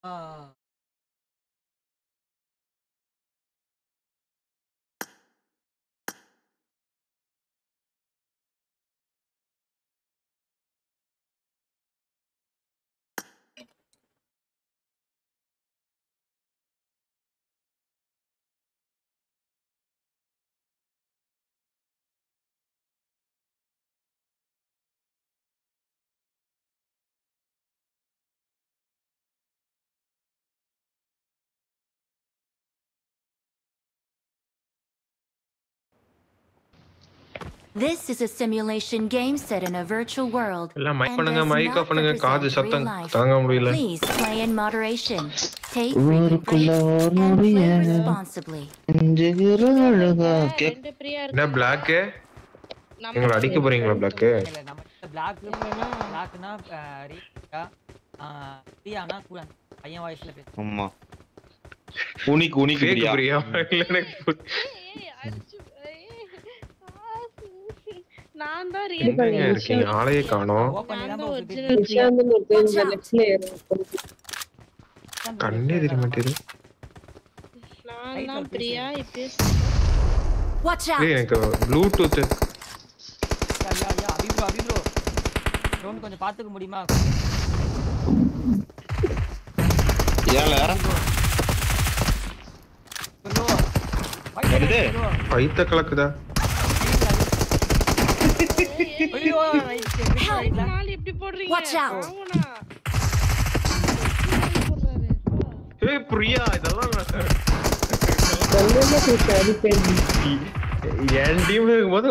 Ah. This is a simulation game set in a virtual world எல்லாம் mic and பண்ணுங்க, does mic of not பண்ணுங்க, காது represent real சத்தம் life. தாங்க முடியல. Please play in moderation. Take frequent breaks and play responsibly. என்ன black? எங்களை அடிக்க போறீங்களா பிளாக்? இல்ல நம்ம பிளாக்னா ரீயா பிரியானா கூட பையன் வாய்ஸ்ல பேசு. ஆமா. உனிக்கு ஃபேக் பிரியா. இல்ல எனக்கு நான் தான் எங்க இருக்கீங்க? ஆளையே காணோம். ஓபன் பண்ணி தான் கண்ணே தெரிய மாட்டேது. நான் தான் பிரியா இப்ப Watch ஏய் out! எனக்கு ப்ளூடூத் ஐயா அபிப்ரோ ட்ரோன் கொஞ்சம் பாத்துக்க முடியுமா? ஏல என்னது? பைத்த கலக்குதா? ஐயோ ரைட் நாள் எப்படி போடுறீங்க? Watch out! ஆவுனா. ஏய் பிரியா இதெல்லாம் என் டீம் இருக்கும்போது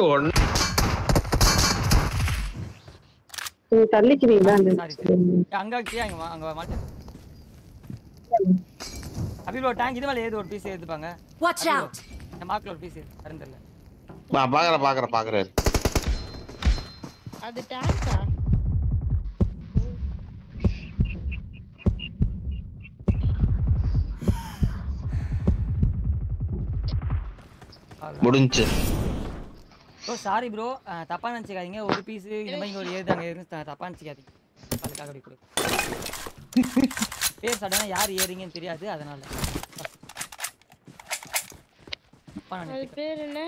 தள்ளிக்கிறீங்களா? அங்க மாட்டேன். அபிப்ரோ டேங்க் இது மேல ஏதோ ஒரு பீஸ் ஏத்துப்பாங்க. Watch out! இந்த மார்க்ல ஒரு பீஸ் தெரியல. பாக்குறேன். அது டான்ஸா? முடிஞ்சு. ப்ரோ சாரி ப்ரோ, தப்பா நினைச்சுக்காதீங்க. ஒரு பீஸ் இந்த மாதிரி ஒரு ஏறுதாங்க தப்பா நினைச்சுக்காதீங்க. அதுக்காக அப்படி கொடு. பேர் சடனா யார் ஏறிங்கன்னு தெரியாது, அதனால அது பேர் என்ன?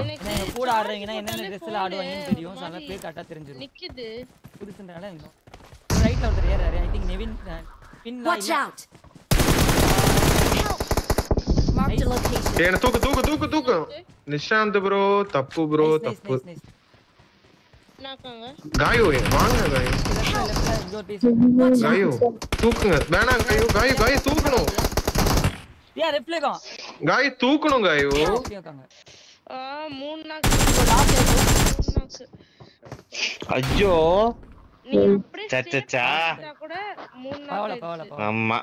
எனக்கு கூட ஆடுறீங்கன்னா என்னென்ன ட்ரெஸ்ல ஆடுவாங்கன்னு தெரியும். சம பேர் கரெக்டா தெரிஞ்சிரும். நிக்குது புதுசுன்றனால இன்னும் ரைட்ல ஒருத்தர் ஏறாரு. ஐ திங்க் நெவின் பின் Watch out! Mark the location. என்ன தூக்கு நிஷாந்த் ப்ரோ தப்பு ப்ரோ தப்பு. நாக்காங்க காயோ வாங்க காயோ தூக்குங்க. வேணாம் காயோ தூக்கணும். யா ரெப்ளேகம் காயோ தூக்கணும் காயோ. மூணு நாக்கு ஐயோ நீ அப்படியே கூட மூணு நாக்கு. ஆமா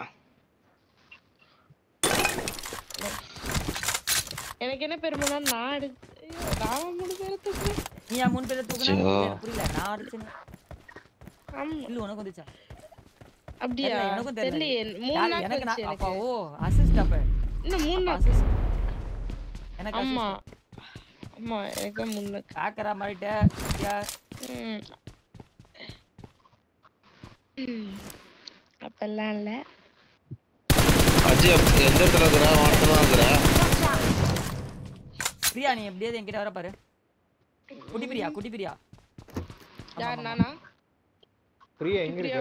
எனக்கு என்ன பெருமைனா நான் மூணு பேரை தூக்குறேன். நீ மூணு பேரை தூக்குறேன் புரியல. நான் அடிச்சேன். ஆமா இல்ல உனக்கு வந்துச்சா? அப்படியா? எனக்கும் தெரியல. மூணு நாக்கு எனக்கு வந்துச்சு அப்பா ஓ அசிஸ்ட் அப்ப. இன்னும் மூணு நாக்கு. எனக்கு ஆமா ஆமா எனக்கு மூணு நாக்கு. காக்கரா மாறிட்ட யா. அப்பெல்லாம் இல்ல. அஜய் எந்த இடத்துல இருக்கற? வாட்டமா இருக்கற? பிரியா நீ எப்படியே என்கிட்ட வர பாரு. குட்டி பிரியா யார் நானா? பிரியா எங்க இருக்க?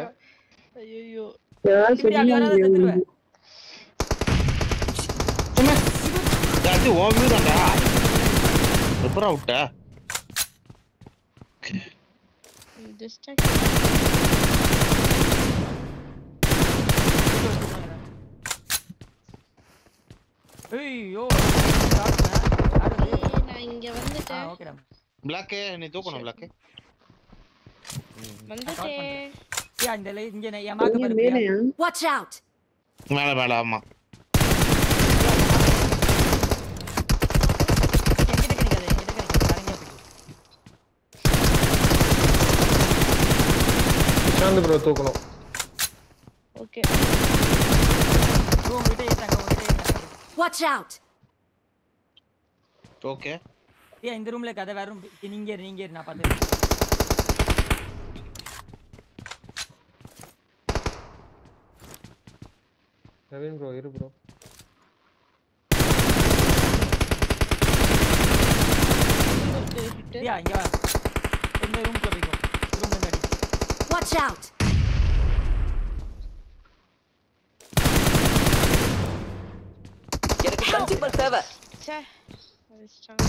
ஐயோ யார் சொல்றீங்க? அது ஓவி தான்டா. எப்பறா விட்ட? டிஸ்ட்ராக்ட். ஐயோ நான் இங்க வந்துட்டேன். ஓகேடா. பிளாக் நீ தூக்கணும் பிளாக். வந்துட்டேன். யா இங்க என் மார்க்க பாரு பிரியா. Watch out! மேல ஆமா. நிஷாந்த் ப்ரோ தூக்கணும். ஓகே ப்ரோ உங்ககிட்ட ஏறாங்க. Watch out! ஓகே யா இந்த ரூம்ல கதை வேற ரூம். நீங்க நான் பாத்துறேன். நவீன் ப்ரோ இரு ப்ரோ. யா இங்க வா. இந்த ரூம்க்குள்ள போய்க்கோ. ரூம்ல இருந்து அடி. Watch out! எனக்கு பஞ்சிபல் தேவை. ச்சே அடிச்சாங்க.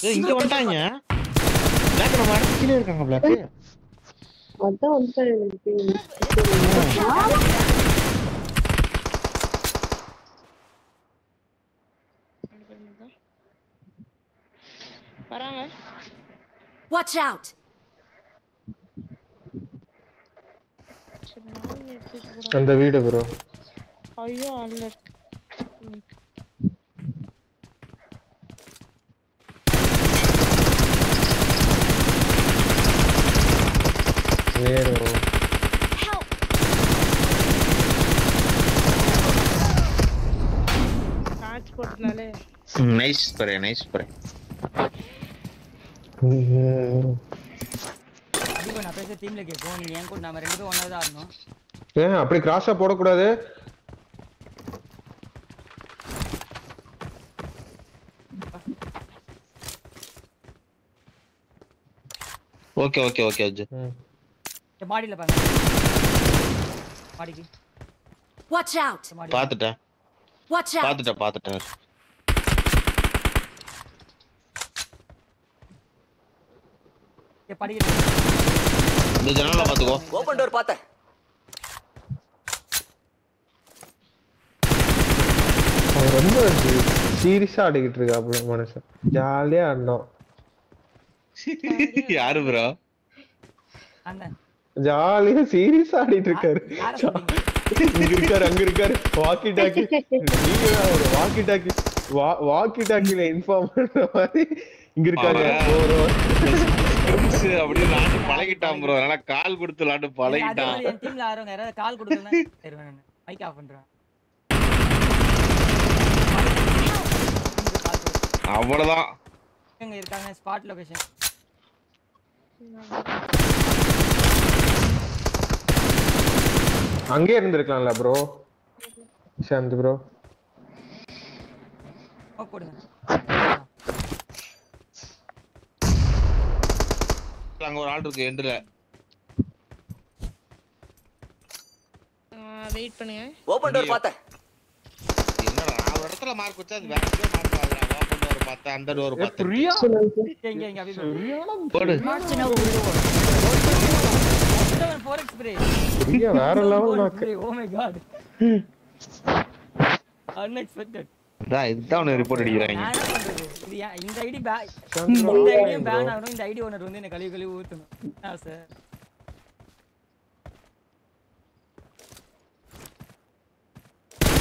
ஏய் இங்க வந்துட்டாங்க. பிளாக் நம்ம அடிச்சிட்டே இருக்காங்க பிளாக். அதான் வந்துட்டாங்க எனக்கு. வராங்க. Watch out! அந்த வீடு ப்ரோ. ஐயோ அல்ல. வேறோ. Help! காட்ச் போட்டனாலே. Nice spray nice spray. அடிபோ நான் பேச டீம்ல கேட்போம். நீங்க ஏன் கூட நாம ரெண்டு பேரும் ஒண்ணா தான் ஆடணும். ஏன் அப்படி கிராஸா போடக்கூடாது? ஓகே ஓகே ஓகே அஜ். மாடியில பாருங்க. மாடிக்கு. Watch out! பாத்துட்டேன். Watch out! பாத்துட்டேன். படிக்கல. இந்த ஜன்னல பாத்துக்கோ. ஓபன் டோர் பார்த்தேன். அவன் ரொம்ப சீரியஸா ஆடிக்கிட்டு இருக்கா அப்படி மனுஷன். ஜாலியா ஆடணும். யாரு ப்ரோ? அண்ணன். ஜாலியா சீரியஸா ஆடிட்டு இருக்காரு. யார சொல்றீங்க? இங்க இருக்காரு அங்க இருக்காரு. Walkie talkie. நீங்க ஒரு வாக்கி டாக்கில இன்ஃபார்ம் பண்ற மாதிரி இங்க இருக்காங்க. அப்படியே நாட்டு பழகிட்டான் ப்ரோ. அதனால கால் கொடுத்து விளையாட்டு பழகிட்டான். என் டீம்ல ஆறவங்க யாராவது கால் கொடுத்தா சரி வேணும். மைக் ஆஃப் பண்றேன். அவ்வளவுதான். எங்க இருக்காங்க ஸ்பாட் லொகேஷன். அங்கே இருந்திருக்கலாம்ல ப்ரோ. சாந்த் ப்ரோ. ஓ போடுங்க. அங்க ஒரு ஆள் இருக்கு எண்ட்ல. வெயிட் பண்ணுங்க. ஓபன் டோர் பார்த்தேன். என்னடா நான் ஒரு இடத்துல மார்க் வச்சா அது வேற எங்கேயோ மார்க் ஆகுதுடா. ஓபன் டோர் பார்த்தேன், அந்த டோர் பார்த்தேன். பிரியா எங்க அபிஷேக் போடு. forex spray. பிரியா வேற லெவல் நாக்கு. Oh my god. Unexpected. இதுதான் உன்னை ரிப்போர்ட் அடிக்கிறாங்க. நான் என்ன பண்றது? இது இந்த ஐடி இந்த ஐடியும் பேன் ஆகணும். இந்த ஐடி ஓனர் வந்து என்ன கழுவி ஊத்தணும்.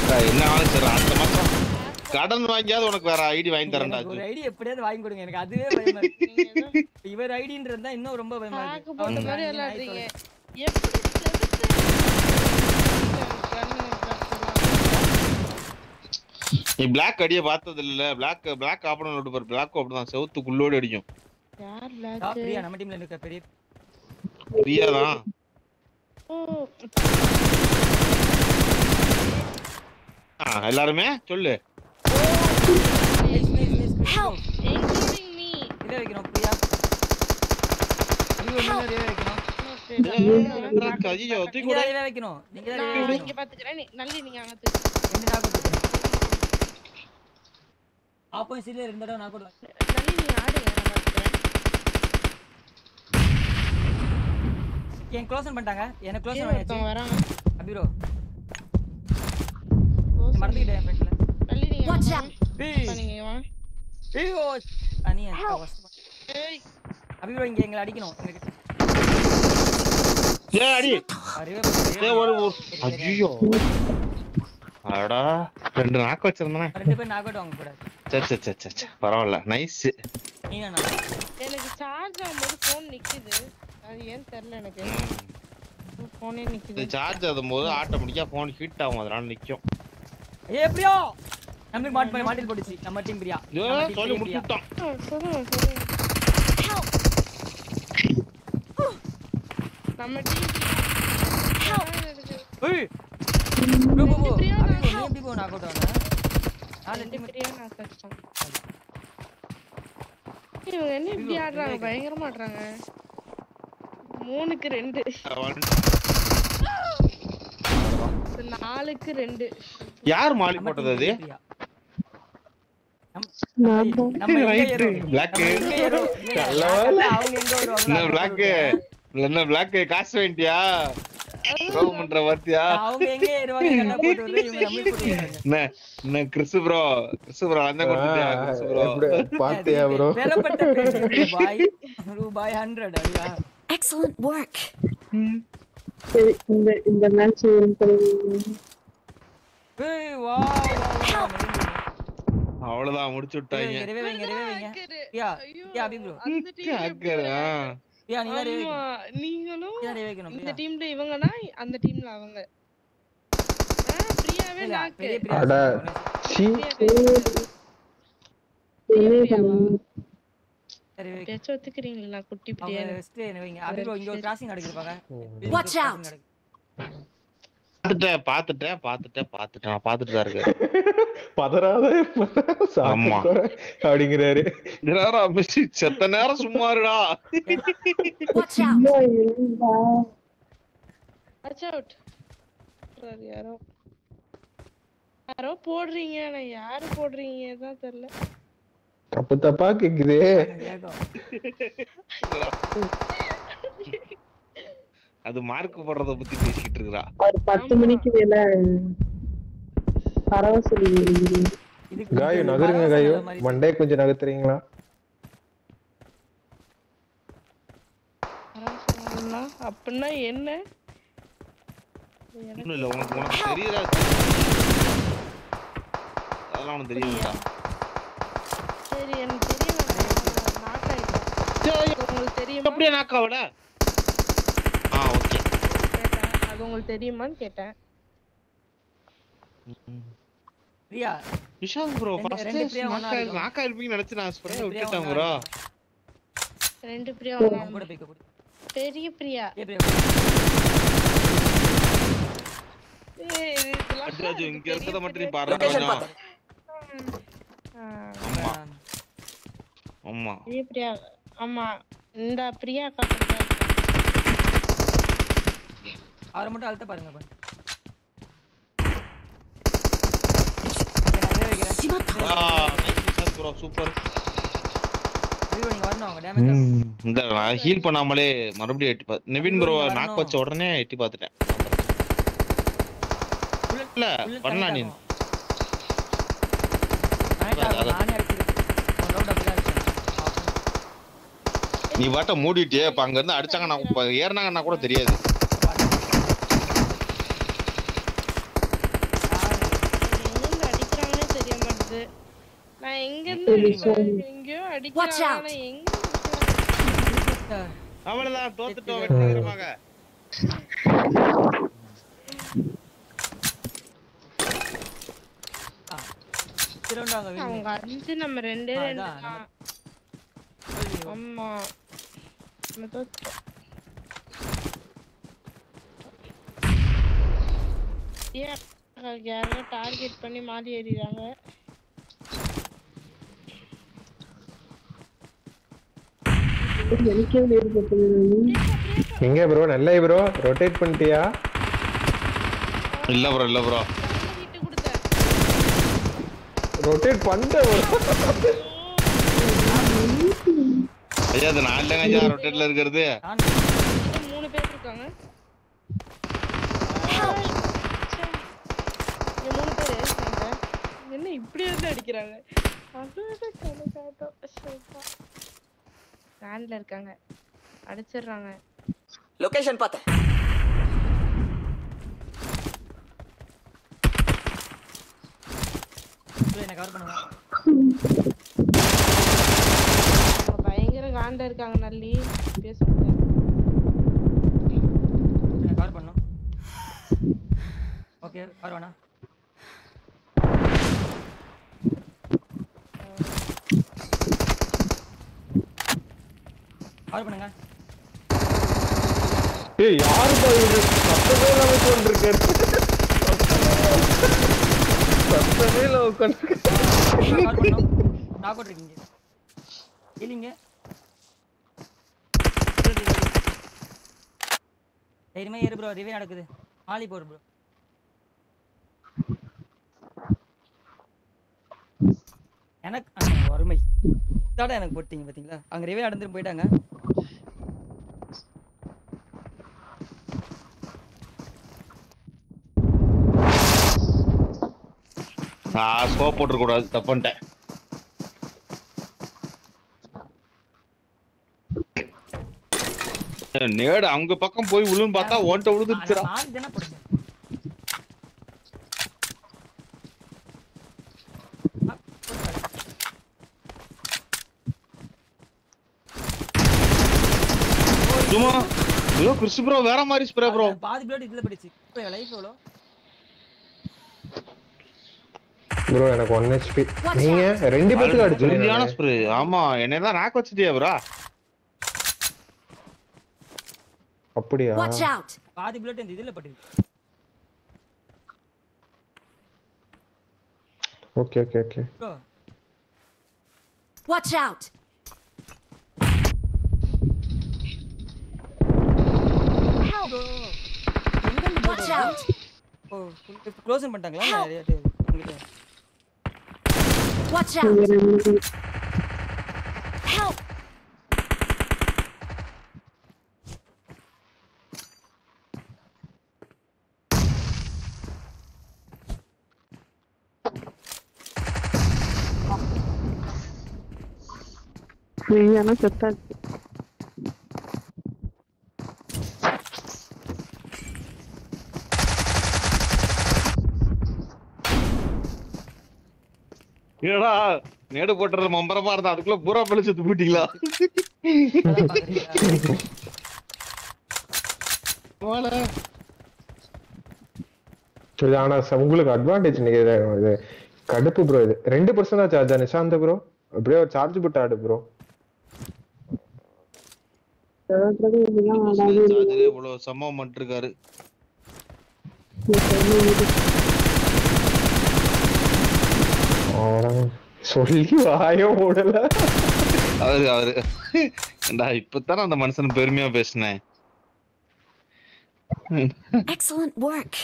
சார் என்ன ஆளு சார் அந்த மாசம் கடன் வாங்கியாவது உனக்கு வேற ஐடி வாங்கி தரேன்டா. ஒரு ஐடி எப்படியாவது வாங்கி கொடுங்க. எனக்கு அதுவே பயமா இருக்கு. இவர் ஐடின்றது தான் இன்னும் ரொம்ப பயமா இருக்கு. பாக்க போற மாதிரி விளையாடுறீங்க. எப்படி நீ பிளாக் அடிய பார்த்தது இல்ல. பிளாக் ஆப்பன நோட் பாரு. பிளாக் அப்படிதான் செவுத்துக்குள்ளோடி அடிக்கும். யார் பிளாக்? பிரியா நம்ம டீம்ல இருக்க பெரிய பிரியா தான். எல்லாருமே சொல்லு. including me. இத வைக்கணும் பிரியா. நீங்க என்ன வைக்கணும்? ஐயோ தூக்கி நீங்க இத வைக்கணும். நீங்க நான் இங்க பாத்துக்கறேன். நல்லி நீங்க அங்க தூக்கு. என்ன நாக்கு தூக்கு. ஆப்போசிட்ல ரெண்டு தடவை நாக்கு தூக்கு. நல்லி நீ ஆடுங்க நான் பாத்துக்கறேன். ஏன் க்ளோஸ் பண்ணிட்டாங்க. என்ன க்ளோஸ் பண்ணியாச்சு. வராங்க. அபிரோ. மறந்துட்டேன் என் ஃப்ரெண்ட்ல. நல்லி நீங்க Watch out! நீங்க வா. ஐயோ அனியா கஷ்டமா. ஏய் அபிரோ இங்க எங்களை அடிக்கணும். ஏய் அடி. ஏய் ஒரு ஐயோ. அடடா ரெண்டு நாக்கு வச்சிருந்தேனே. ரெண்டு பேர் நாக் அவுட் வாங்க கூடாது. சே பரவாயில்லை. நைஸ். நீனா எனக்கு சார்ஜ் ஆகும்போது ஃபோன் நிக்குது. அது ஏன் தெரியல எனக்கு. ஃபோனே நிக்குது. இது சார்ஜ் ஆகும்போது ஆட்டோமேட்டிக்கா ஃபோன் ஹீட் ஆகும். அதனால நிக்கும். ஏய் பிரியா நமக்கு மாட்டில் போடுச்சு. நம்ம டீம் பிரியா. ஏய் சொல்லி முடிச்சிட்டான். சொல்லுங்க. நம்ம டீம் Help! ஏய் ப்ரோ ப்ரோ பிரியா நீ எப்படி போ நாக் அவுட் ஆன நாலு டீம் பிரியா நான் கஷ்டம். இவங்க என்ன இப்படி ஆடுறாங்க? பயங்கரமா ஆடுறாங்க. 3க்கு 2 4க்கு 2. யார் மாலி போட்டது அது? நம்ம ரைட் பிளாக் அவங்க எங்க வருவாங்க என்ன பிளாக் என்ன பிளாக் காசு வேண்டியா ரோம் பண்ற வார்த்தையா? அவங்க எங்க ஏறுவாங்க கண்ணா போட்டு வருது இவங்க நம்மள போட்டு வருவாங்க. என்ன கிறிஸ் ப்ரோ அந்த கொடுத்தியா கிறிஸ் ப்ரோ? பாத்தியா ப்ரோ? பெறப்பட்ட பேச்சு ரூபாய் 100 ஐயா. Excellent work. சரி இந்த மேட்ச் ஏய் வாவ் அவ்வளவுதான் முடிச்சு விட்டாங்க. வைங்க யா அபி ப்ரோ அந்த டீம் ஹேக்கரா யா நீ வேற ஆமா, நீங்களும் வைக்கணும் இந்த டீம்ல இவங்கன்னா அந்த டீம்ல அவங்க. பிரியாவே நாக்கு. பெரிய அட சீ சரி வைங்க பேச்ச ஒத்துக்கிறீங்களா குட்டி பிரியா? அவங்க ரெஸ்ட் வைங்க அபி ப்ரோ இங்க ஒரு கிராசிங் நடக்குது பாங்க. Watch out. பாத்துட்டேன் நான் பாத்துட்டு தான் இருக்கேன். பதறாத ஆமா. அப்படிங்கிறாரு. என்னடா மிஸ் செத்த நேரம் சும்மா இருடா. Watch out. Watch out. யாரோ போடுறீங்க, ஆனா யாரு போடுறீங்க தான் தெரியல. தப்பா கேக்குது. அது மார்க் போடுறத பத்தி பேசிட்டு இருக்கா. ஒரு 10 மணிக்கு மேல பரவசலி காயு நகருங்க காயு. மண்டே கொஞ்சம் நகர்த்துறீங்களா? அப்படின்னா என்ன? ஒண்ணும் இல்ல உனக்கு தெரியுதா? அதெல்லாம் உனக்கு தெரியுமா? சரி எனக்கு தெரியல. நாக் ஆயிட்டேன். உங்களுக்கு தெரியுமா? அப்படியே நாக்காவல? ஓகே. கேட்டேன். அது உங்களுக்கு தெரியுமான்னு கேட்டேன். பிரியா விஷால் ப்ரோ ஃபர்ஸ்ட் நாக்கா இருப்பீங்க நினைச்சு நான் ஸ்ப்ரே விட்டுட்டேன் ப்ரோ. 2 பிரியா கூட போய் கூட பெரிய பிரியா. அஜு இங்க இருக்கத மட்டும் நீ பாரு கொஞ்சம். ஆமா பெரிய பிரியா. ஆமா இந்த பிரியா காட்டுங்க. அவரை மட்டும் அழுத்த பாருங்க பாருங்க. Bro super. நீங்க வரணும் அவங்க டேமேஜ். இந்த நான் ஹீல் பண்ணாமலே மறுபடியும் எட்டி பாத்து நவீன் ப்ரோ நாக் வச்ச உடனே எட்டி பாத்துட்டேன். இல்ல பண்ணலாம் நீ. நானே அடிச்சிருக்கேன். ரவுண்ட் அப்படியே அடிச்சேன். நீ வாட்ட மூடிட்டே இப்ப அங்க இருந்து அடிச்சாங்க நான் ஏறனாங்கன்னா கூட தெரியாது. எங்க அடிக்கறாங்கனே தெரிய மாட்டேங்குது. நான் எங்க இருந்து எங்கயோ அடிக்கறாங்க. எங்க அவ்வளவுதான் தோத்துட்டோம் வெற்றிகரமாக. அவங்க 5 நம்ம 2 தான். ஆமா நம்ம தோத்துட்டோம். யாரோ டார்கெட் பண்ணி மாறி ஏறிறாங்க. எங்க ப்ரோ? நல்ல ப்ரோ ரொட்டேட் பண்ணிட்டியா? இல்ல ப்ரோ ஹிட் கொடுத்தேன். ரொட்டேட் பண்ணிட்ட ப்ரோ. ஐயா அது நான் இல்லங்க ரொட்டேட்ல இருக்குது. 3 பேர் இருக்காங்க. இங்க 3 பேர் இருக்காங்க. என்ன இப்படி வந்து அடிக்கறாங்க? அதுவே கணக்காட்டோ. ஸ்டாண்ட்ல இருக்காங்க. அடிச்சிடுறாங்க. லொகேஷன் பார்த்தேன். என்ன கவர் பண்ணுங்க. பயங்கர காண்டா இருக்காங்க நல்லி. பேசுங்க. என்ன கவர் பண்ணனும். ஓகே கவர் வேணா. கவர் பண்ணுங்க. ஏய் யாருப்பா இது சத்தமே இல்லாம கொண்டிருக்காரு சத்தமே இல்லாம உட்கார்ந்து நாக் அவுட் இருக்கீங்க இல்லீங்க தைரியமா ஏறு ப்ரோ ரிவே நடக்குது ஆளி போடு ப்ரோ எனக்கு வறுமை தாடா எனக்கு போட்டீங்க பாத்தீங்களா அங்க ரிவே நடந்துட்டு போயிட்டாங்க ஸ்கோப் போட்டுற கூடாது தப்புன்ட்டேன் நேடு அவங்க பக்கம் போய் விழுன்னு பார்த்தா ஓட்ட விழுந்துருச்சுடா சும்மா ஐயோ கிறிஸ் ப்ரோ வேற மாதிரி ஸ்ப்ரே ப்ரோ பாதி பிளட் இதுல படிச்சு இப்போ லைஃப் எவ்வளோ ப்ரோ எனக்கு 1 HP நீங்க ரெண்டு பேத்துக்கு அடிச்சீங்க சரியான ஸ்ப்ரே ஆமா என்னைய தான் நாக் வச்சிட்டியா ப்ரோ அப்படியா Watch out! பாதி பிளட் இந்த இதுல பட்டுது okay okay okay bro Watch out! Watch out! ஓ க்ளோஸ் பண்ணிட்டாங்களா Watch out! Help! ஃப்ரீயான செத்தாச்சு ஏடா நேடு போட்டுறது மம்பரமா இருந்தா அதுக்குள்ள பூரா பழி செத்து போயிட்டீங்களா இது ஆனா உங்களுக்கு அட்வான்டேஜ் இது கடுப்பு ப்ரோ இது 2% தான் சார்ஜ் நிஷாந்த் ப்ரோ அப்படியே ஒரு சார்ஜ் போட்டு ஆடு ப்ரோ சார்ஜரே இவ்வளவு சம்பவம் பண்ணிருக்காரு சொல்லி வாயோ ஓடல அவரு இப்பதானே அந்த மனுஷன் பெருமையா பேசினேன் Excellent work.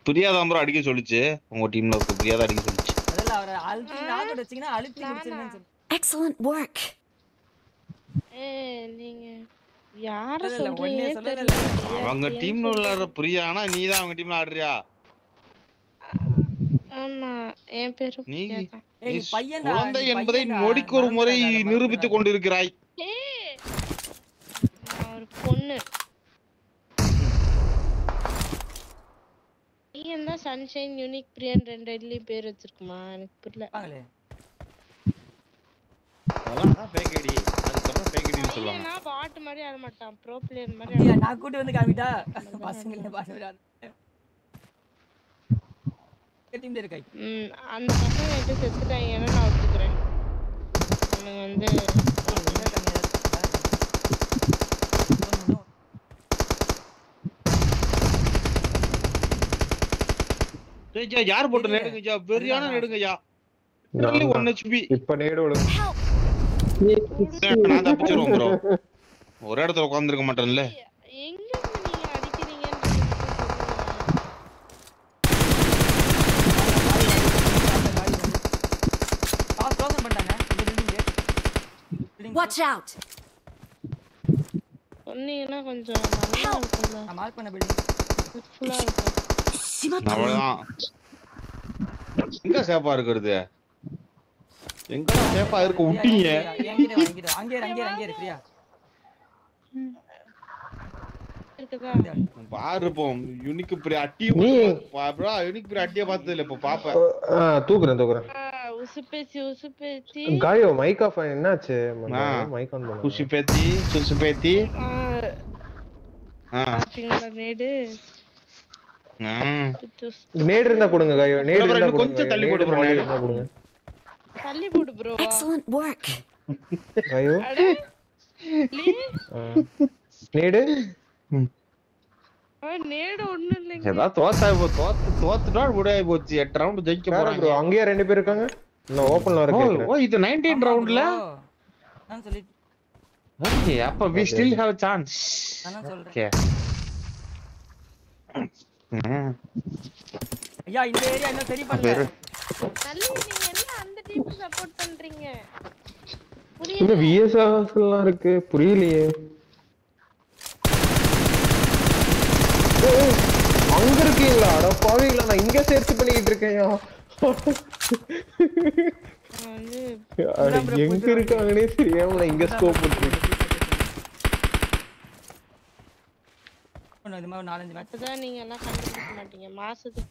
பிரியாதான் ப்ரோ அடிக்க சொல்லிச்சு உங்க டீம்ல பிரியாதான் அடிக்க சொல்லிச்சு அதெல்லாம் அவரை அழுத்தி நாக் வச்சீங்கன்னா அழுத்தி முடிச்சிருங்கன்னு சொல்லி Excellent work. நீங்க யார ஒண்ணே சொல்றீங்க சொல்லல அவங்க டீம்ல விளையாடுற பிரியா ஆனா நீதான் அவங்க டீம்ல ஆடுறியா ஆமா என் பேரு நீ ஏய் பையன்டா குழந்தை என்பதை நொடிக்கு ஒரு முறை நிரூபித்துக் கொண்டிருக்கிறாய் நான் ஒரு பொண்ணு பையன் தான் சன்ஷைன் யூனிக் பிரியன் ரெண்டு ஐடிலயும் பேர் வச்சிருக்குமா எனக்கு புரியல வாங்களே அதான் ஃபேக் ஐடி அதுக்கப்புறம் ஃபேக் ஐடின்னு சொல்லுவாங்க நான் பாட் மாதிரி ஆட மாட்டான் ப்ரோ பிளேயர் மாதிரி அப்படியா நான் கூட்டி வந்து காமிட்டா பசங்களே பாடுறாங்க டீம்ல இருக்காய் அந்த பசங்க என்கிட்ட செத்துட்டாங்க ஏன்னா நான் ஒத்துக்கிறேன் அவனுங்க வந்து யார் போட்டு நேடுங்கய்யா பெரியான நேடுங்கய்யா 1 HP இப்ப நேடு விழுங்க நான் தப்பிச்சிருவோம் ப்ரோ ஒரு இடத்துல உட்கார்ந்திருக்க மாட்டேன்ல எங்க நீங்க அடிக்கிறீங்கன்னு க்ளோஸ் பண்ணிட்டாங்க இந்த பில்டிங் Watch out! சொன்னீங்கன்னா கொஞ்சம் நல்லா இருக்கும்ல நான் மார்க் பண்ண பில்டிங் யூஸ்ஃபுல்லா இருக்கும் அவ்வளவுதான் எங்க சேஃபா இருக்கிறது எங்க சேஃபா இருக்க விட்டீங்க அங்கே பிரியா இருக்குதா பாரு இப்போ யூனிக் பிரி அட்டி ப்ரோ யூனிக் பிரி அட்டிய பார்த்தது இல்ல இப்ப பாப்பேன் தூக்குறேன் உசுப்பேத்தி காயோ மைக் ஆஃப் என்னாச்சு மைக் ஆன் பண்ணு சுசுபேத்தி பாத்தீங்களா நேடு நேடு இருந்தா கொடுங்க காயோ நேடு இருந்தா கொஞ்சம் தள்ளி போடு ப்ரோ நேடு கொடுங்க தள்ளி போடு ப்ரோ Excellent work. காயோ நேடு நேடு ஒண்ணு இல்லைங்க. ஏதாவது தோத்துட்டா முடியாய் போச்சு. 8 ரவுண்ட் ஜெயிக்க ப்ரோ போறாங்க. அங்கேயே 2 பேர் இருக்காங்க. இன்னும் ஓபன்ல வர கேக்குறேன். ஓ இது 19 ரவுண்ட்ல. நான் சொல்லி ஓகே அப்ப we still have a chance. நான் சொல்றேன். ஓகே. ஐயா இந்த ஏரியா இன்னும் சரி பண்ணல. நல்ல நீங்க எல்லாம் அந்த டீம் சப்போர்ட் பண்றீங்க. இந்த விஎஸ்ஆர்ஸ் எல்லாம் இருக்கு புரியலையே. அங்க இருக்கீங்களா? அட பாவீங்களா, நான் இங்க சர்ச் பண்ணிட்டு இருக்கேன்யா. எங்க இருக்காங்கன்னே தெரியாம நான் இங்க ஸ்கோப் பண்ணிருக்கேன். இது மாதிரி 4-5 மேட்ச் அதான் நீங்க எல்லாம் கண்டுபிடிக்க மாட்டீங்க. மாசத்துக்கு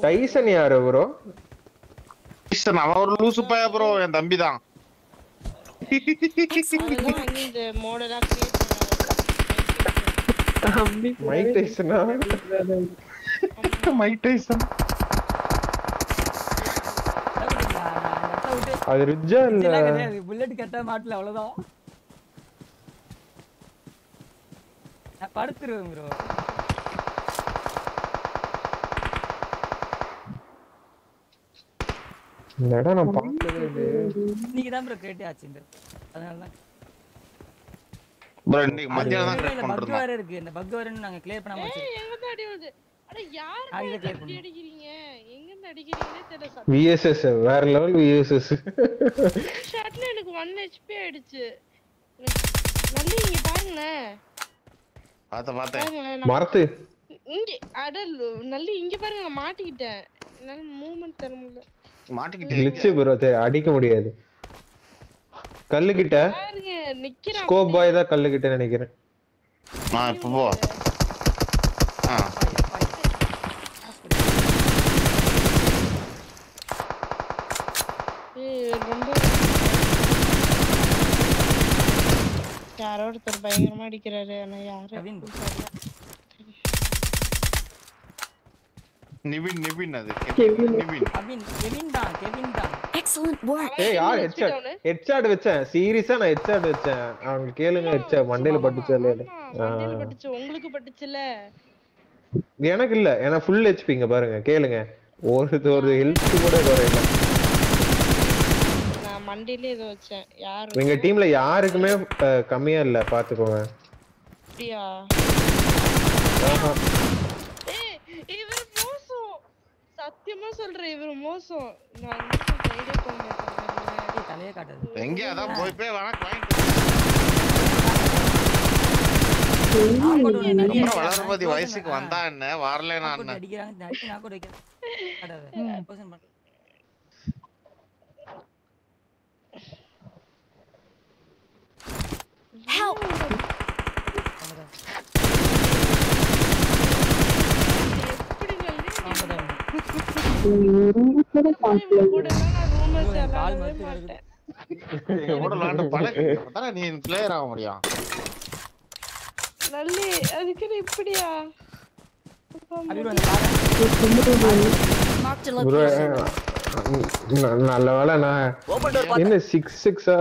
டைசன் யாரு ப்ரோ? டைசன் அவன் ஒரு லூசு பைய ப்ரோ, என் தம்பி தான். அதெல்லாம் வந்து இந்த மாடலா கிரியேட் தம்பி மைக் டைசனா? மைக் டைசன் அது ரிஜ்ஜா இல்ல? புல்லட் கட்ட மாட்டல அவ்வளவுதான். நான் படுத்துருவேன் ப்ரோ. இந்த இடம் நான் பார்த்ததே இல்லையே. இன்னைக்கு தான் ப்ரோ கிரியேட் ஆச்சு இந்த. அதனால தான் ப்ரோ இன்னைக்கு மத்தியானம் தான் கிரியேட் பக் பண்றோம். வேற இருக்கு. இந்த பக் வேறன்னு நாங்க கிளியர் பண்ணாம வச்சிருக்கோம். எங்க தான் அடி வருது. அட யார் இதை clear இப்படி அடிக்கிறீங்க? எங்க இருந்து அடிக்கிறீங்கன்னே தெரியல. விஎஸ்எஸ் வேற லெவல் விஎஸ்எஸ். ஷாட்ல எனக்கு 1 HP ஆயிடுச்சு. நல்ல இங்க பாருங்களேன். பார்த்தேன். பாருங்களேன் மரத்து இங்க அடல் நல்ல இங்க பாருங்க நான் மாட்டிக்கிட்டேன். என்னால மூவ்மென்ட் தர முடியல. மாட்டிக்கிட்டே கிளிட்ச் ப்ரோ, அடிக்க முடியாது. கல்லு கிட்ட பாருங்க நிக்கிறேன். ஸ்கோப் பாய் தான் கல்லு கிட்ட நினைக்கிறேன். நான் இப்போ போ. ரொம்ப யாரோ ஒருத்தர் பயங்கரமா அடிக்கிறாரு. ஆனா யாரு கவின். நிவின் அது நிவின். கெவின் தான். Excellent work. ஏய் யார் ஹெட்ஷாட் வச்சேன். சீரியஸா நான் ஹெட்ஷாட் வச்சேன். அவங்க கேளுங்க ஹெட்ஷாட் மண்டையில பட்டுச்சா இல்லையா? மண்டையில பட்டுச்சு. உங்களுக்கு பட்டுச்சுல? எனக்கு இல்ல. ஏன்னா ஃபுல் ஹெச்பிங்க பாருங்க. கேளுங்க. ஒரு ஹெல்த் கூட குறையல. நான் மண்டையில ஏதோ வச்சேன். யார் எங்க டீம்ல யாருக்குமே கம்மியா இல்ல பாத்துக்கோங்க. அப்படியா? ஆஹா. இவர் மோசம். சத்தியமா சொல்றேன் இவர் மோசம். நான் ஐடியா பண்ணேன். தலையே காட்டுது. எங்க அதான் போய் வணக்கம் வாங்கிட்டு வளர்மதி வயசுக்கு வந்தா என்ன வரலனா என்ன அடிக்குறாங்க. நான் கூட வைக்கிறேன். காட்டாத. பொசிஷன் பண்ணு. Help. நீ பிளேயர் ஆக முடியும். நல்லி அதுக்கு இப்படியா? Marked a location. நல்ல வேலை நான் என்ன 6-6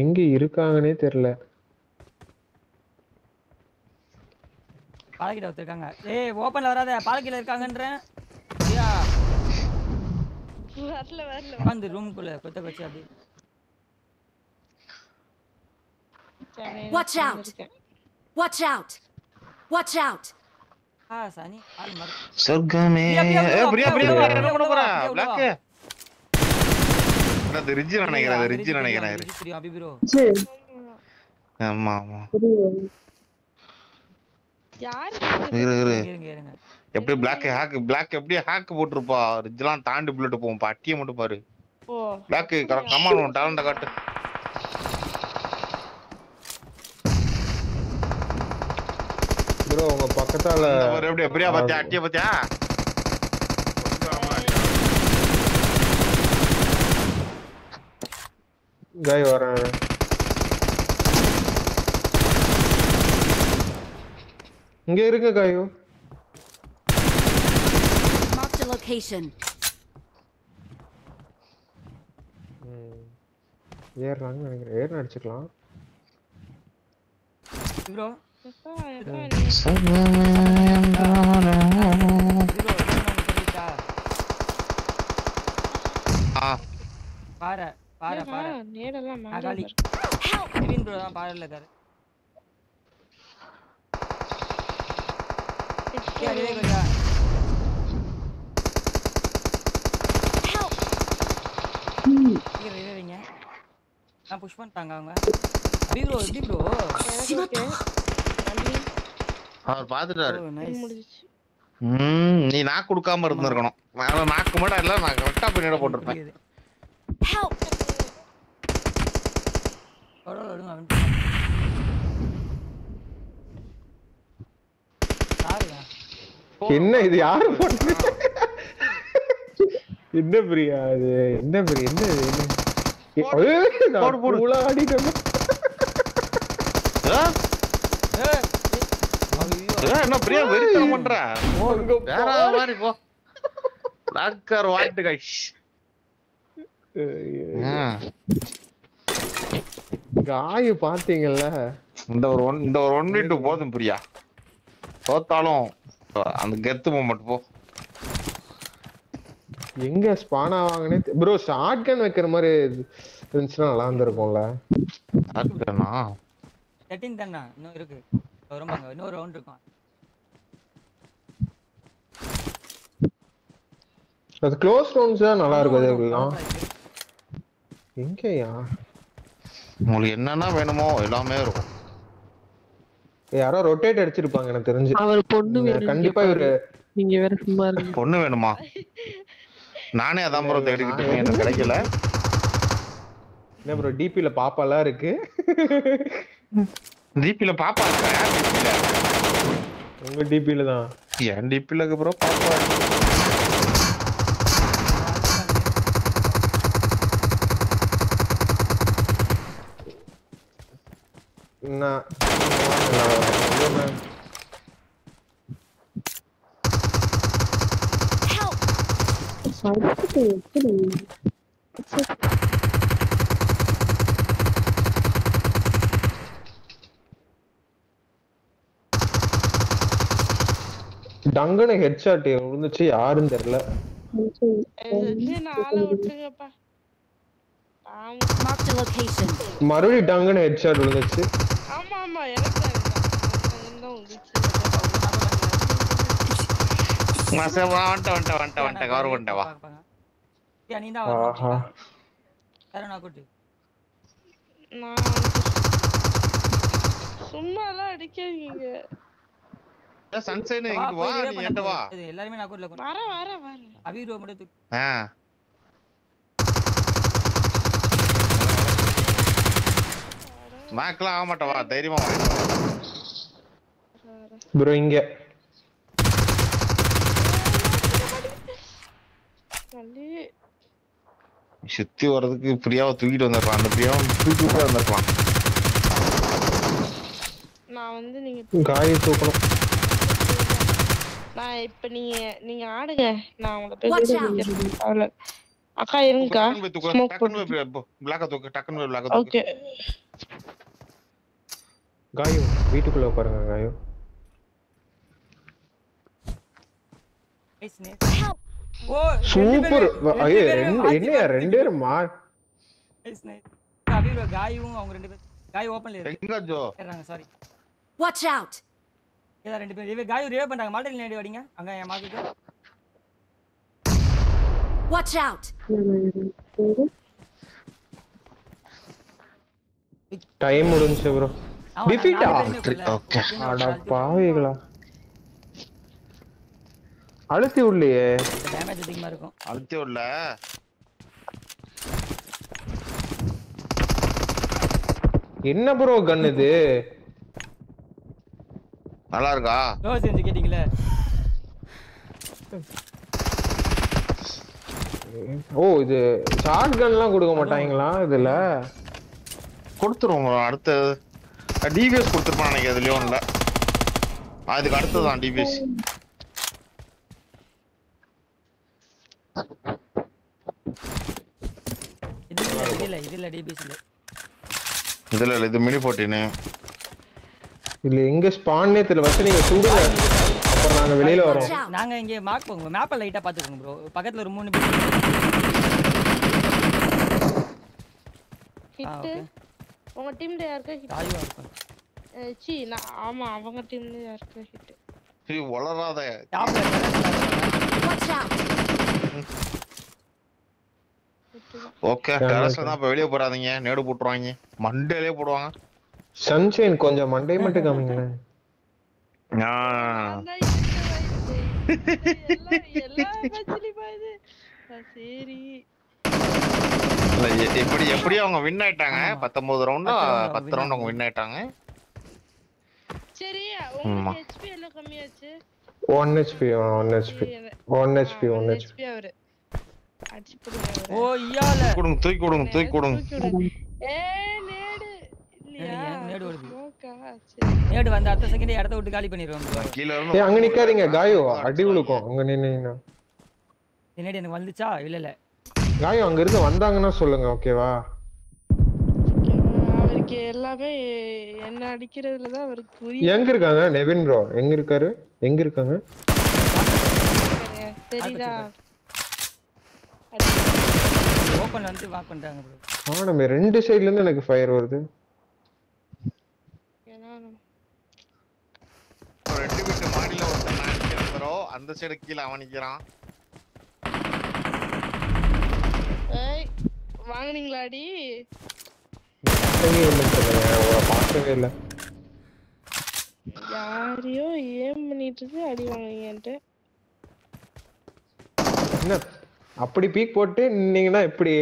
எங்க இருக்காங்கன்னே தெரியல. பாலக்கிட்ட வச்சிருக்காங்க. ஏய் ஓபன்ல வராத. பாலக்கில இருக்காங்கன்றேன். ஐயா வரல அந்த ரூம்க்குள்ள கொத்த வச்சு அப்படி. Watch out. Watch out. Watch out. சனி ஆள் மறு. சொர்க்கமே பிரியா என்ன பண்ண போறா? பிளாக் அது ரிஜ் நினைக்கிறேன். தெரியும் அபி ப்ரோ. ஆமா யார் இருங்க. எப்படி பிளாக் எப்படி ஹேக் போட்டுருப்பா? ரிஜ்லாம் தாண்டி புல்லட் போவோம். அட்டியை மட்டும் பாரு. ஓ பிளாக் கமான் டேலண்ட காட்டு. ப்ரோ உங்க பக்கத்தால எப்படி பிரியா பாத்தியா? அட்டியை பாத்தியா? गाय வரான். இங்க இருங்க காயோ. location. ஏறாங்க நினைக்கிறேன். ஏற அடிச்சுக்கலாம். ப்ரோ எப்பா எப்பா நீ பாரு பாரு பாரு நேரெல்லாம் மேல அகாலி நிவின் ப்ரோ தான் பாருல இருக்காரு யாரே கொஞ்சா இங்க நான் புஷ் பண்ணிட்டாங்க அவங்க ப்ரோ எப்படி ப்ரோ அவர் பாத்துட்டாரு. முடிஞ்சிச்சு. நீ நாக்கு கொடுக்காம இருந்திருக்கணும். நான் நாக்கு மட்டும் இல்ல, நான் கரெக்டா பின்னாடி போட்டுருப்பேன். Help! என்ன இது யாரு போட்டு என்ன பிரியா அது என்ன பிரியா என்ன போடு ஆடிட்டோம். என்ன பிரியா வெறித்தனம் பண்ற? வேற மாதிரி போ. லாக்கர் வாட்டு கைஸ். காய் பாத்தீங்கல்ல. இந்த ஒரு 1v2 போதும் பிரியா. தோத்தாலும் அந்த கெத்து மூமெண்ட் போ. எங்க ஸ்பான் ஆவாங்கனே ப்ரோ ஷாட்கன் வைக்கிற மாதிரி இருந்துச்சுனா நல்லா இருந்திருக்கும்ல. ஷாட்கனா 13 தானா இன்னும் இருக்கு. வரும்ங்க இன்னொரு ரவுண்ட் இருக்கும். அது க்ளோஸ் ரவுண்ட்ஸ் தான் நல்லா இருக்கும் அதுலாம். எங்கயா உங்களுக்கு என்னன்னா வேணுமோ எல்லாமே இருக்கும். யாரோ ரொட்டேட் அடிச்சிருப்பாங்க எனக்கு தெரிஞ்சு. அவர் பொண்ணு வேணும் கண்டிப்பா இவரு நீங்க வேற சும்மா இருங்க. பொண்ணு வேணுமா? நானே அதான் ப்ரோ தேடிக்கிட்டு இருக்கேன், எனக்கு கிடைக்கல. என்ன ப்ரோ டிபில பாப்பாலாம் இருக்கு. டிபில பாப்பா இருக்கா? டிபில உங்க டிபில தான். என் டிபில இருக்கு ப்ரோ பாப்பா. நான் டங்கன ஹெட்ஷாட் விழுந்துச்சு யாருன்னு தெரியல. Marked a location. மறுபடியும் டங்கன ஹெட்ஷாட் விழுந்துச்சு. ஆமா ஆமா எனக்கு தான் வந்துச்சு. மாசே வந்துட்ட கவர் பண்ணிட்ட வா. நீ தான் வா. சரணா கூட்டி. நான் சும்மா எல்லாம் அடிக்காதீங்க. சன்சைன் இங்க வா, நீ என்கிட்ட வா. எல்லாரும் நான் கூட்டல வர வர வர அபிரோ மட்டும் மேக்லாம் ஆக மாட்டா, வா தைரியமா வா. ப்ரோ இங்க சுத்தி வரதுக்கு பிரியாவை தூக்கிட்டு வந்திருக்கலாம். அந்த பிரியாவை தூக்கிட்டு வந்திருக்கலாம். நான் வந்து நீங்க காயை தூக்கணும். நான் இப்ப நீங்க ஆடுங்க, நான் உங்களை பேசுறேன். அக்கா இருங்கக்கா. ஸ்மோக் போட்டு பிளாக்க தூக்கு, டக்குனு பிளாக்க தூக்கு. ஓகே காயோ வீட்டுக்குள்ள உட்காருங்க காயோ. ஓ சூப்பர். ஐயே என்னையா ரெண்டு பேரும் நைஸ் நைஸ். அபிரோ காயும் அவங்க ரெண்டு பேர் காய் ஓபன்ல இருக்கு. எங்க ஜோ ஏறாங்க சாரி. Watch out. ஏதா ரெண்டு பேர் இவ காய் ரிவே பண்றாங்க. மால்டல் நேடி வாடிங்க அங்க என் மார்க்குக்கு. Watch out. டைம் முடிஞ்சு ப்ரோ. டிஃபீட்டா? ஓகே. அட பாவிகளா. அழுத்தி உள்ளே டேமேஜ் அதிகமா இருக்கும். அழுத்தி உள்ள என்ன ப்ரோ கன் இது? நல்லா இருக்கா? லோ செஞ்சு கேட்டிங்களே. ஓ இது ஷார்ட் கன்லாம் கொடுக்க மாட்டாங்களா இதுல? கொடுத்துருவோம் அடுத்து. டிவிஎஸ் கொடுத்துருப்பான் நினைக்கிறேன். இதுலயும் இல்ல, அதுக்கு அடுத்ததான் டிவிஎஸ். இல்ல இதுல டிபிஎஸ் இல்ல. இதுல இல்ல, இது மினி 14. இல்ல எங்க ஸ்பான்னே தெரியல. வச்சு நீங்க சுடுங்க. அப்புறம் நாங்க வெளியில வரோம். நாங்க இங்க மார்க் போங்க. மேப்பை லைட்டா பாத்துக்கோங்க ப்ரோ. பக்கத்துல ஒரு 3 பேர். ஹிட் உங்க டீம்ல யாருக்கு ஹிட்? தாயுவா இருக்கும். சி நான் ஆமா அவங்க டீம்ல யாருக்கு ஹிட்? சீ வளராத. டாப்ல Watch out! ஓகே, டெரஸ்ல தான் இப்ப வெளிய போறாதீங்க. நேடு போட்டுருவாங்க. மண்டையிலே போடுவாங்க. சன்ஷைன் கொஞ்சம் மண்டை மட்டும் காமிங்களேன். அதான் இருக்க வயசு. எல்லாம் பச்சலி பாயுது. சரி. எப்படி அவங்க வின் ஆயிட்டாங்க. 19 ரவுண்டா 10 ரவுண்ட் அவங்க வின் ஆயிட்டாங்க. சரி உங்களுக்கு ஹெச்பி எல்லாம் கம்மியாச்சு. 1 HP அவரு அடிச்சு போடுங்க அவரு. ஓ இயால தூக்கி கொடுங்க. நேடு இல்லையா? நேடு வருது. ஓகே நேடு வந்து அடுத்த செகண்ட் இடத்த விட்டு காலி பண்ணிடுவாங்க. கீழ ஏய் அங்க நிக்காதீங்க காயோ. அடி விழுக்கும் அங்க நின்னீங்கன்னா. நேடு எனக்கு வந்துச்சா? இல்ல காயோ அங்க இருந்து வந்தாங்கன்னா சொல்லுங்க ஓகேவா? அவருக்கு எல்லாமே என்ன அடிக்கிறதுல தான் அவருக்கு புரியும். எங்க இருக்காங்க நெவின் ப்ரோ? எங்க இருக்காங்க? சரிடா. ஓபன் வந்து வாக் பண்றாங்க ப்ரோ. ஆனமே ரெண்டு சைடுல இருந்து எனக்கு ஃபயர் வருது. ஏனா ரெண்டு வீட்டு மாடியில ஒருத்தன் நிக்கிறான் ப்ரோ. அந்த சைடு கீழ அவன் நிக்கிறான். ஏய் வாங்குனீங்களாடி? பார்க்கவே இல்ல. யாரையோ ஏம் பண்ணிட்டு இருக்கு அடி வாங்குவீங்கன்ட்டு. என்ன அப்படி பீக் போட்டு நின்னீங்கன்னா எப்படி?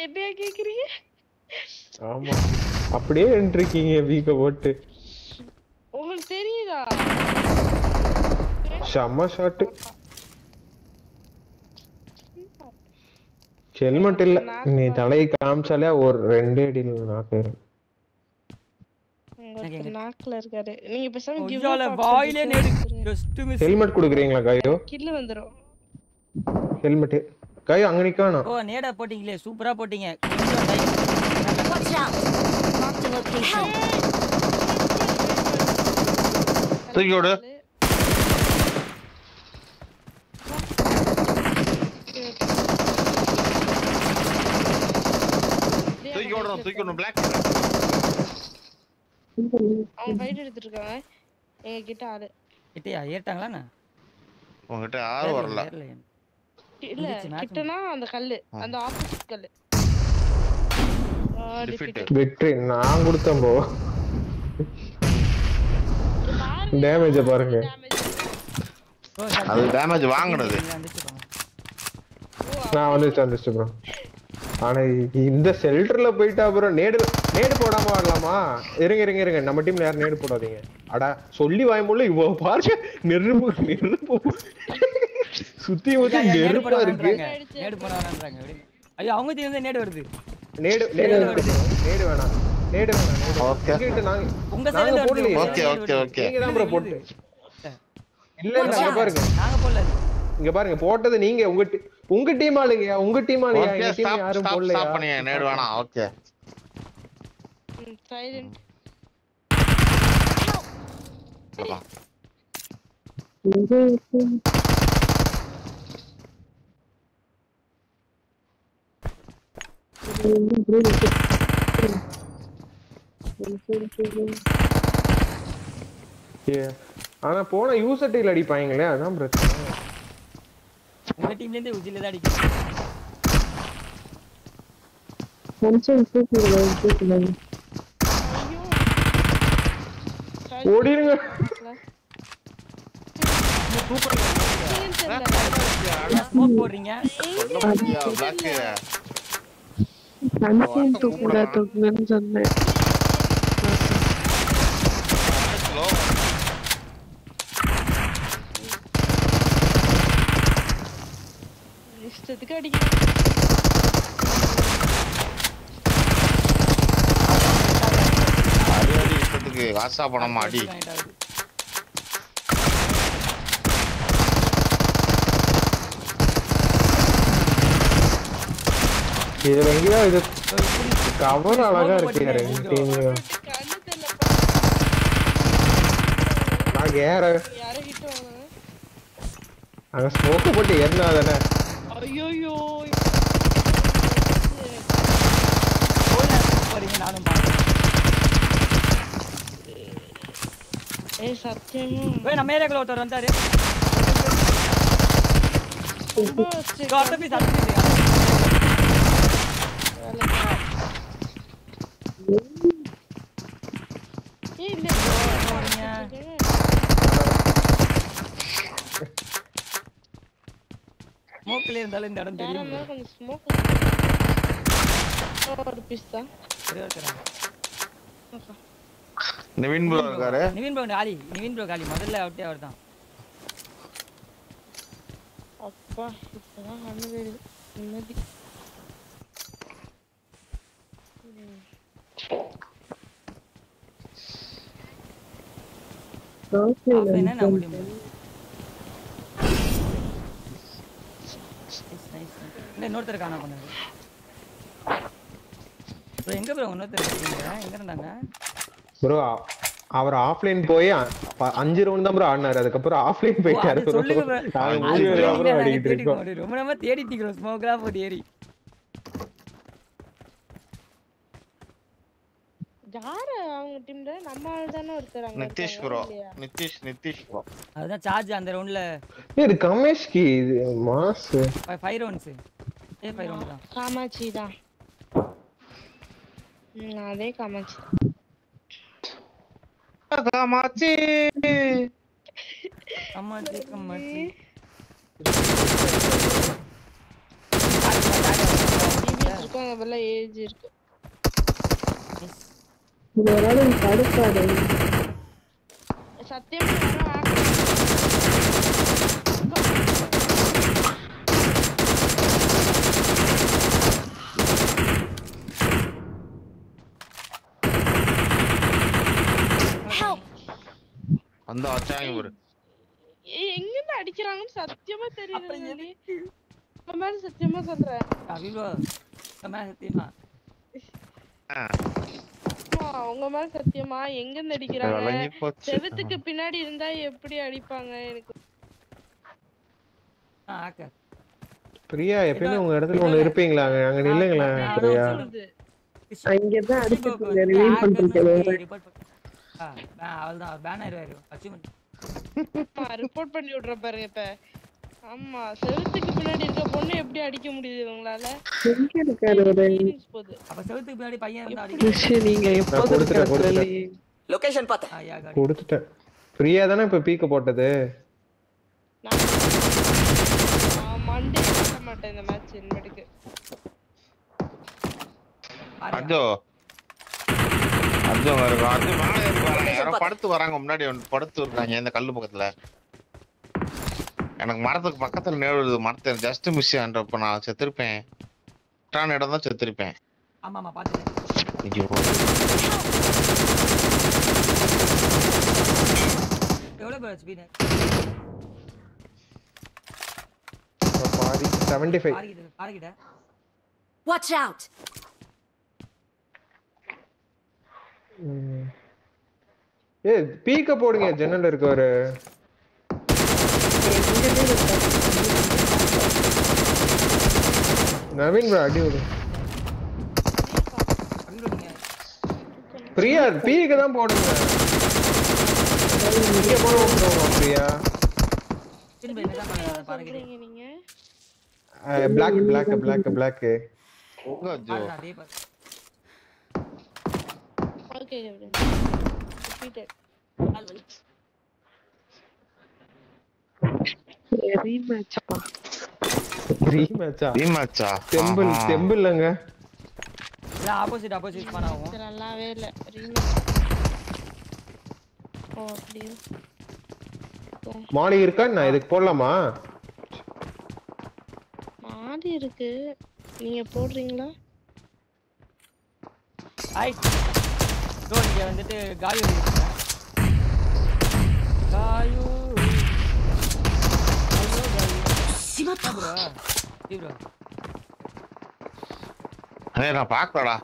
என்ன கேக்குறீங்க? ஆமா அப்படியே நின்றுக்கீங்க பீக்க போட்டு. உங்களுக்கு தெரியுதா? செம்ம ஷாட். ஹெல்மெட் இல்ல. நீ தலையை காமிச்சாலே ஒரு 2 அடியில் நாக்குறேன். உங்களுக்கு நாக்குல இருக்காரு. நீங்க பேசாம கிவ் இயால வாயிலே நேடு ஜஸ்ட் மிஸ். ஹெல்மெட் குடுக்குறீங்களா காயோ? கில் வந்துரும். ஹெல்மெட் காயோ அங்க நிக்கானோ. ஓ நேடா போட்டீங்களே சூப்பரா போட்டீங்க. Watch out! Mark the location. தூக்கி விடு. தூக்கி விடணும் பிளாக். அவங்க ஃபைட் எடுத்துட்டு இருக்காங்க. எங்க கிட்ட ஆளு. கிட்டயா ஏறிட்டாங்களாண்ணா? உங்ககிட்ட யாரும் வரல. இல்ல கிட்டனா அந்த கல்லு, அந்த ஆப்போசிட் கல்லு. வெற்றி நான் கொடுத்தேன் போ. டேமேஜ் பாருங்க. அது டேமேஜ் வாங்குனது. நான் வந்துச்சு ப்ரோ. ஆனா இந்த ஷெல்டர்ல போயிட்டா ப்ரோ நேடு போடாம வரலாமா? இருங்க நம்ம டீம்ல யாரும் நேடு போடாதீங்க. அடா சொல்லி வாய்முள்ள இவ்வளோ பாருங்க. நெருப்பு சுத்தி ஊத்தி நெருப்பா இருக்கு. நேடு போடாதன்றாங்க. ஐயோ அவங்க டீம்ல நேடு வருது. நேடு வேணாம். ஓகே நாங்க உங்க சைடுல வருது. ஓகே நீங்க தான் ப்ரோ போட்டு. இல்ல இங்க பாருங்க. நாங்க போடல. இங்க பாருங்க போட்டது நீங்க உங்க டீம் ஆளுங்க. உங்க டீம் ஆளுங்க. எங்க டீம் யாரும் போடலையா? ஸ்டாப் பண்ணுங்க. நேடு வேணாம். Okay silent. ஆனா போன யூசர் டீல் அடிப்பாங்களே அதான் பிரச்சனை. உங்க டீம்ல இருந்து உஜில தான் அடிக்குது. ஓடிடுங்க. ஸ்மோக் போடுறீங்க. தூக்குங்கன்னு சொன்னேன். இஷ்டத்துக்கு அடிக்கிறேன். அடி இஷ்டத்துக்கு காசா பணமா அடி. இதுல எங்கேயா இது கவர் அழகா இருக்கு ரெண்டு டீம்லயும். கண்ணு தெரியல நான் ஏற யாரை ஹிட் வாங்குங்க அங்க ஸ்மோக் போட்டு ஏறினாதானே. ஐயோ போறீங்க நானும் பாக்குறேன். ஏய் சத்தியமா ஏய் நம்ம ஏரியாக்குள்ள ஒருத்தர் வந்தாரு. ரொம்ப strict. அடுத்த பீஸ் அடுத்த பீஸ். ஏய் இல்ல ஸ்மோக்ல இருந்தாலும் இந்த இடம் தெரியும். யாரா கொஞ்சம் ஸ்மோக் ஒரு பீஸ் தான். ஒரே ஒருத்தர். நிவின் ப்ரோ இருக்காரு. நிவின் ப்ரோ காலி. நிவின் ப்ரோ காலி. முதல்ல அவுட்டே அவர்தான். அப்பா இப்பதான் கண்ணு தெரியுது. நிம்மதி. அப்ப என்ன நான் முடியும். நைஸ். இல்ல இன்னொருத்தர் காணா பண்ணாரு. ப்ரோ எங்க ப்ரோ இன்னொருத்தர் இருக்கீங்க? எங்க இருந்தாங்க? ப்ரோ அவர் ஆஃப்லைன் போய் 5 ரவுண்ட் தான் ப்ரோ ஆடினாரு. அதுக்கப்புறம் ஆஃப்லைன் போயிட்டாரு ப்ரோ. சொல்லுங்க ப்ரோ. நாங்க 3 ரவுண்ட் ப்ரோ ஆடிட்டு இருக்கோம். ரொம்ப நம்ம தேடிட்டு இருக்கோம் ஸ்மோக்லாம் போட்டு ஏறி. யாரு அவங்க டீம்ல நம்ம ஆள் தானே ஒருத்தர் நிதிஷ் ப்ரோ. நிதிஷ் ப்ரோ. அதுதான் சார்ஜ் அந்த ரவுண்ட்ல இது கமேஷ்கி இது மாஸ் 5 ரவுண்ட்ஸ். 5 ரவுண்ட் தான். காமாட்சி தான். அதே காமாட்சி. காமாட்சி. கம்மாச்சி. இருக்கும் அந்த பல்ல ஏஜ் இருக்கு. சத்தியமா அந்த அச்சாங்க ஒரு எங்க இருந்து அடிக்கறாங்கன்னு சத்தியமா தெரியல. நம்ம மேல சத்தியமா சொல்றேன். அவிவோ நம்ம சத்தியமா. உங்க மேல சத்தியமா எங்க இருந்து அடிக்கறாங்க? செவத்துக்கு பின்னாடி இருந்தா எப்படி அடிப்பாங்க எனக்கு? ஆக்க. பிரியா எப்பவுமே உங்க இடத்துல ஒண்ணு இருப்பீங்களா? அங்க நில்லுங்களா பிரியா. அங்க தான் அடிச்சிட்டு ரிவைவ் பண்ணிட்டு ரிப்போர்ட் அவள்தான் பேன் ஆயிருவாரு. அச்சீவ்மென்ட் ரிப்போர்ட் பண்ணி விடுற பாருங்க இப்ப. ஆமா செவத்துக்கு பின்னாடி இருக்க பொண்ணு எப்படி அடிக்க முடியுது உங்களால? எங்க இருக்காரு ஒரு போகுது. அப்ப செவத்துக்கு பின்னாடி பையன் இருந்தா கிருஷி நீங்க எப்போது கொடுத்துட்டேன். லொகேஷன் பார்த்தேன். ஐயா கொடுத்துட்டேன். பிரியா தானே இப்ப பீக்க போட்டது. நான் மண்டே பண்ண மாட்டேன் இந்த மேட்ச் இன்மெட்டுக்கு. அஜோ வருங்க. அது மேலே இருக்காங்க. யாரோ படுத்து வராங்க. முன்னாடி படுத்து இருக்காங்க இந்த கல்லு பக்கத்துல. எனக்கு மரத்துக்கு பக்கத்துல நேருது. மரத்தை ஜஸ்ட் மிஸ் ஆன்றப்ப நான் செத்துருப்பேன். டான இடம் தான் செத்துருப்பேன். ஆமாமா பாத்துட்டேன். ஐயோ எவ்வளவு பேர் ஹெச்பி நே? பாதி 75. பாருகிட்ட. Watch out! ஏய் பீக்க போடுங்க. ஜன்னல்ல இருக்க ஒரு நவீன் bro அடி விடு. பிரியா பீக்க தான் போடுங்க. இங்க போடுங்க பிரியா. திரும்ப என்னதான் பண்ணாத பாருகிட்ட. நீங்க black உங்க அஜோ அதே பாரு. Okay repeated. ரீமேட்சா தெம்பிள்ங்க. இல்ல ஆப்போசிட் பண்ணாவும். நல்லாவே இல்ல ரீமேட்ச். ஓ அப்படியே. மாடி இருக்கா? நான் இதுக்கு போடலாமா? மாடி இருக்கு. நீங்க போடுறீங்களா? ஹாய் ப்ரோ இங்க வந்துட்டு காயு இருக்கு. காயு சிவப்பா ப்ரோ. ஏய் நான் பாக்கலடா.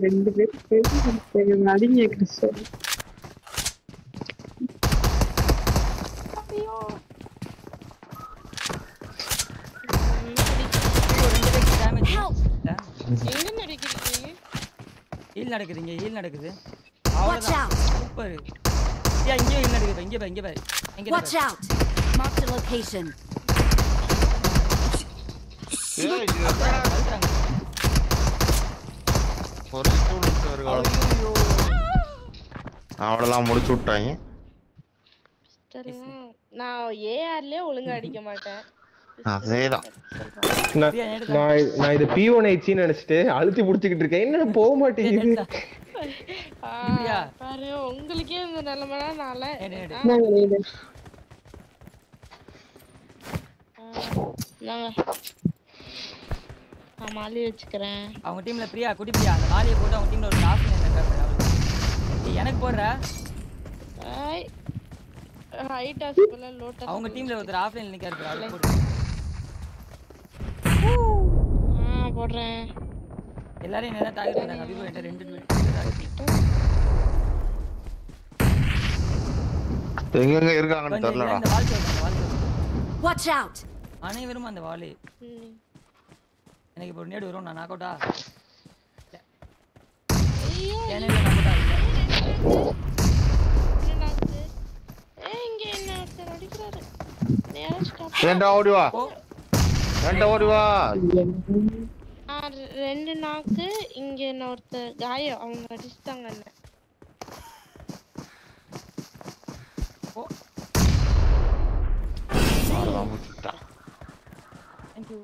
ரெண்டு பேரும் அடிங்க கிறிஸ்டல். எங்க நடிக்கிறீங்க? ஹீல் நடக்குதுங்க, ஹீல் நடக்குது. Watch out! சூப்பர். இங்க ஹீல் நடக்குது. இங்க பாரு, இங்க பாரு. இங்க Watch out! Mark the location. ஏய் இது ஒரு ஸ்டூடண்ட் இருக்காங்க. அவளெல்லாம் முடிச்சு விட்டாங்க. நான் ஏஆர்லயே ஒழுங்கா அடிக்க மாட்டேன். அதேதான். நான் இது P1H நினைச்சிட்டு அழுத்தி புடிச்சிட்டு இருக்கேன். என்ன போக மாட்டேங்குது. பாரு உங்களுக்கே இந்த நிலைமைனா நாள நான் மாலி வச்சுக்கிறேன். அவங்க டீம்ல பிரியா, குட்டி பிரியா, அந்த மாலியை போட்டு அவங்க டீம்ல ஒரு லாஸ்ட் நீ எனக்கு போடுற. ஹைட் ஆஸ்பல லோட்டஸ் அவங்க டீம்ல ஒருத்தர் ஆஃப்லைன்ல நிக்காரு, அவளை போடு. போடுறேன். எல்லாரும் என்ன டார்கெட் பண்ணாங்க? அபிபோ என்கிட்ட 2 எங்க இருக்காங்கன்னு தெரியலடா. இந்த வால் சொல்றேன். Watch out! அனைவரும் அந்த வால். எனக்கு இப்போ நேடு வரும். நான் நாக் அவுட்டா? ஐயோ எனக்கு நாக் அவுட்டா? இங்க என்ன ஒருத்தர் அடிக்கிறாரு. நேரா ஸ்டாப். ஏண்டா ஓடி வா. ஏண்டா ஓடி வா. 2 நாக்கு இங்க என்ன ஒருத்தர் காயம் அவங்க அடிச்சிட்டாங்க என்ன. ஆளலாம் முட்டா. Thank you.